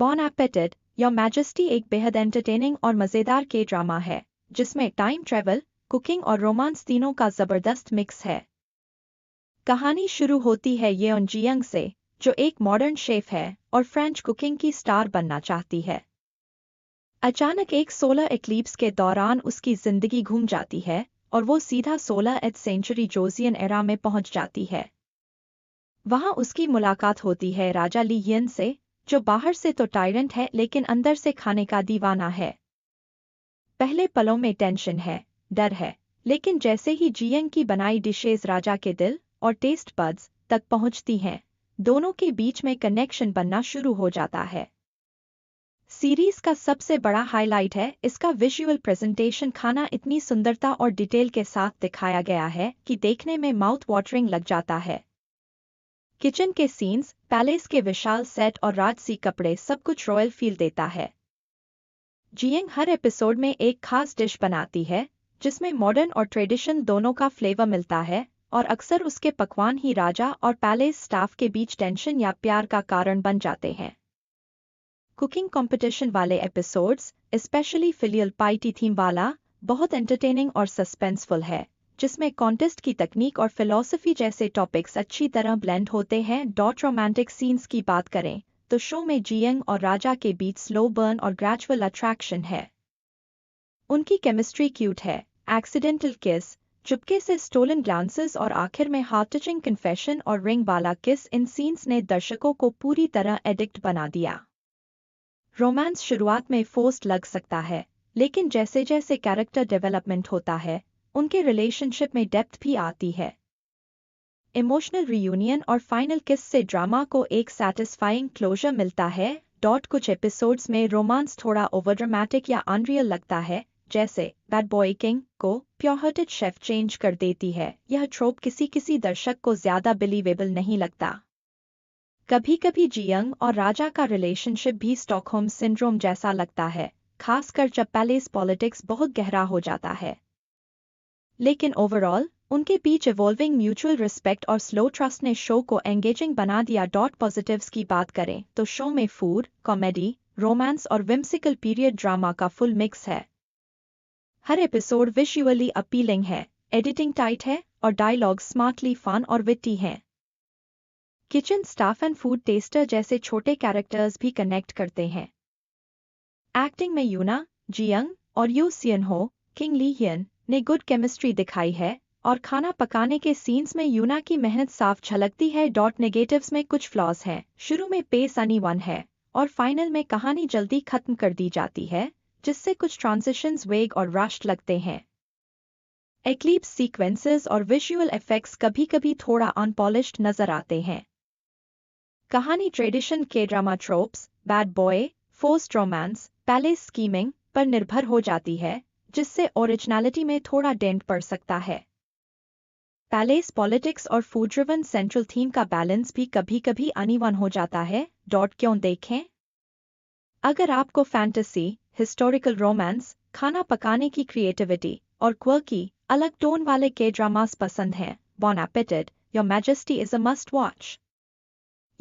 Bon appetit your majesty एक बेहद entertaining और मज़ेदार के ड्रामा है जिसमें टाइम ट्रैवल, कुकिंग और रोमांस तीनों का ज़बरदस्त मिक्स है। कहानी शुरू होती है येन जियंग से, जो एक मॉडर्न शेफ है और फ्रेंच कुकिंग की स्टार बनना चाहती है। अचानक एक सोलर एक्लिप्स के दौरान उसकी जिंदगी घूम जाती है और वो सीधा 16th सेंचुरी जोसियन एरा में पहुंच जाती है। वहां उसकी मुलाकात होती है राजा ली यिन से, जो बाहर से तो टायरेंट है लेकिन अंदर से खाने का दीवाना है। पहले पलों में टेंशन है, डर है, लेकिन जैसे ही जियंग की बनाई डिशेज राजा के दिल और टेस्ट बड्स तक पहुंचती हैं, दोनों के बीच में कनेक्शन बनना शुरू हो जाता है। सीरीज का सबसे बड़ा हाईलाइट है इसका विजुअल प्रेजेंटेशन। खाना इतनी सुंदरता और डिटेल के साथ दिखाया गया है कि देखने में माउथ वाटरिंग लग जाता है। किचन के सीन्स, पैलेस के विशाल सेट और राजसी कपड़े सब कुछ रॉयल फील देता है। जियंग हर एपिसोड में एक खास डिश बनाती है जिसमें मॉडर्न और ट्रेडिशन दोनों का फ्लेवर मिलता है, और अक्सर उसके पकवान ही राजा और पैलेस स्टाफ के बीच टेंशन या प्यार का कारण बन जाते हैं। कुकिंग कंपटीशन वाले एपिसोड्स, स्पेशली फिलियल पाइटी थीम वाला, बहुत एंटरटेनिंग और सस्पेंसफुल है, जिसमें कॉन्टेस्ट की तकनीक और फिलॉसफी जैसे टॉपिक्स अच्छी तरह ब्लेंड होते हैं। रोमांटिक सीन्स की बात करें तो शो में जियंग और राजा के बीच स्लो बर्न और ग्रेजुअल अट्रैक्शन है। उनकी केमिस्ट्री क्यूट है, एक्सीडेंटल किस, चुपके से स्टोलन ग्लांसेस और आखिर में हार्ट टचिंग कन्फेशन और रिंग वाला किस, इन सीन्स ने दर्शकों को पूरी तरह एडिक्ट बना दिया। रोमांस शुरुआत में फोर्स्ड लग सकता है, लेकिन जैसे जैसे कैरेक्टर डेवलपमेंट होता है, उनके रिलेशनशिप में डेप्थ भी आती है। इमोशनल रियूनियन और फाइनल किस से ड्रामा को एक सैटिस्फाइंग क्लोजर मिलता है। कुछ एपिसोड्स में रोमांस थोड़ा ओवर ड्रामेटिक या अनरियल लगता है, जैसे बैड बॉय किंग को प्योर हार्टेड शेफ चेंज कर देती है। यह ट्रोप किसी किसी दर्शक को ज्यादा बिलीवेबल नहीं लगता। कभी कभी जियंग और राजा का रिलेशनशिप भी स्टॉकहोम सिंड्रोम जैसा लगता है, खासकर जब पैलेस पॉलिटिक्स बहुत गहरा हो जाता है। लेकिन ओवरऑल उनके बीच इवॉल्विंग म्यूचुअल रिस्पेक्ट और स्लो ट्रस्ट ने शो को एंगेजिंग बना दिया। पॉजिटिव्स की बात करें तो शो में फूड, कॉमेडी, रोमांस और विम्सिकल पीरियड ड्रामा का फुल मिक्स है। हर एपिसोड विजुअली अपीलिंग है, एडिटिंग टाइट है और डायलॉग स्मार्टली फन और विट्टी हैं। Kitchen staff and food tester जैसे छोटे कैरेक्टर्स भी कनेक्ट करते हैं। एक्टिंग में यूना, जियंग और यू सियन हो, किंग ली हियन ने गुड केमिस्ट्री दिखाई है, और खाना पकाने के सीन्स में यूना की मेहनत साफ झलकती है। नेगेटिव्स में कुछ फ्लॉज हैं। शुरू में पेस अनइवन है और फाइनल में कहानी जल्दी खत्म कर दी जाती है, जिससे कुछ ट्रांजिशंस वेग और रश्ड लगते हैं। एक्लिप्स सीक्वेंसेस और विजुअल इफेक्ट्स कभी-कभी थोड़ा अनपॉलिश्ड नजर आते हैं। कहानी ट्रेडिशन के drama tropes, bad boy, forced romance, palace scheming पर निर्भर हो जाती है, जिससे ओरिजिनलिटी में थोड़ा डेंट पड़ सकता है। पैलेस पॉलिटिक्स और फूड ड्रिवन सेंट्रल थीम का बैलेंस भी कभी-कभी अनइवन हो जाता है। क्यों देखें? अगर आपको फैंटेसी, हिस्टोरिकल रोमांस, खाना पकाने की क्रिएटिविटी और क्वर्की, अलग टोन वाले के ड्रामास पसंद हैं, bon appetit your majesty is a must watch.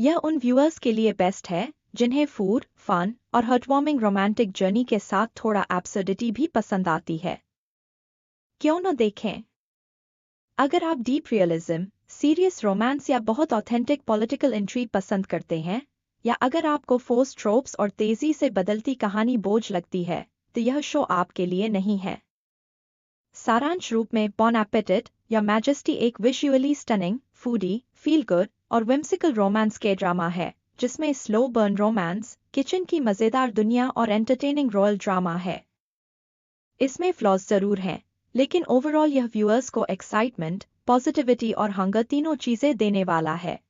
यह उन व्यूअर्स के लिए बेस्ट है जिन्हें फूड, फन और हार्टवार्मिंग रोमांटिक जर्नी के साथ थोड़ा एब्सर्डिटी भी पसंद आती है। क्यों न देखें? अगर आप डीप रियलिज्म, सीरियस रोमांस या बहुत ऑथेंटिक पॉलिटिकल इंट्रीग पसंद करते हैं, या अगर आपको फोर्स ट्रोप्स और तेजी से बदलती कहानी बोझ लगती है, तो यह शो आपके लिए नहीं है। सारांश रूप में, बॉन एपेटिट योर मैजेस्टी एक visually stunning, foodie, feel good और विम्सिकल रोमांस के ड्रामा है, जिसमें स्लो बर्न रोमांस, किचन की मजेदार दुनिया और एंटरटेनिंग रॉयल ड्रामा है। इसमें फ्लॉज जरूर हैं, लेकिन ओवरऑल यह व्यूअर्स को एक्साइटमेंट, पॉजिटिविटी और हंगर तीनों चीजें देने वाला है।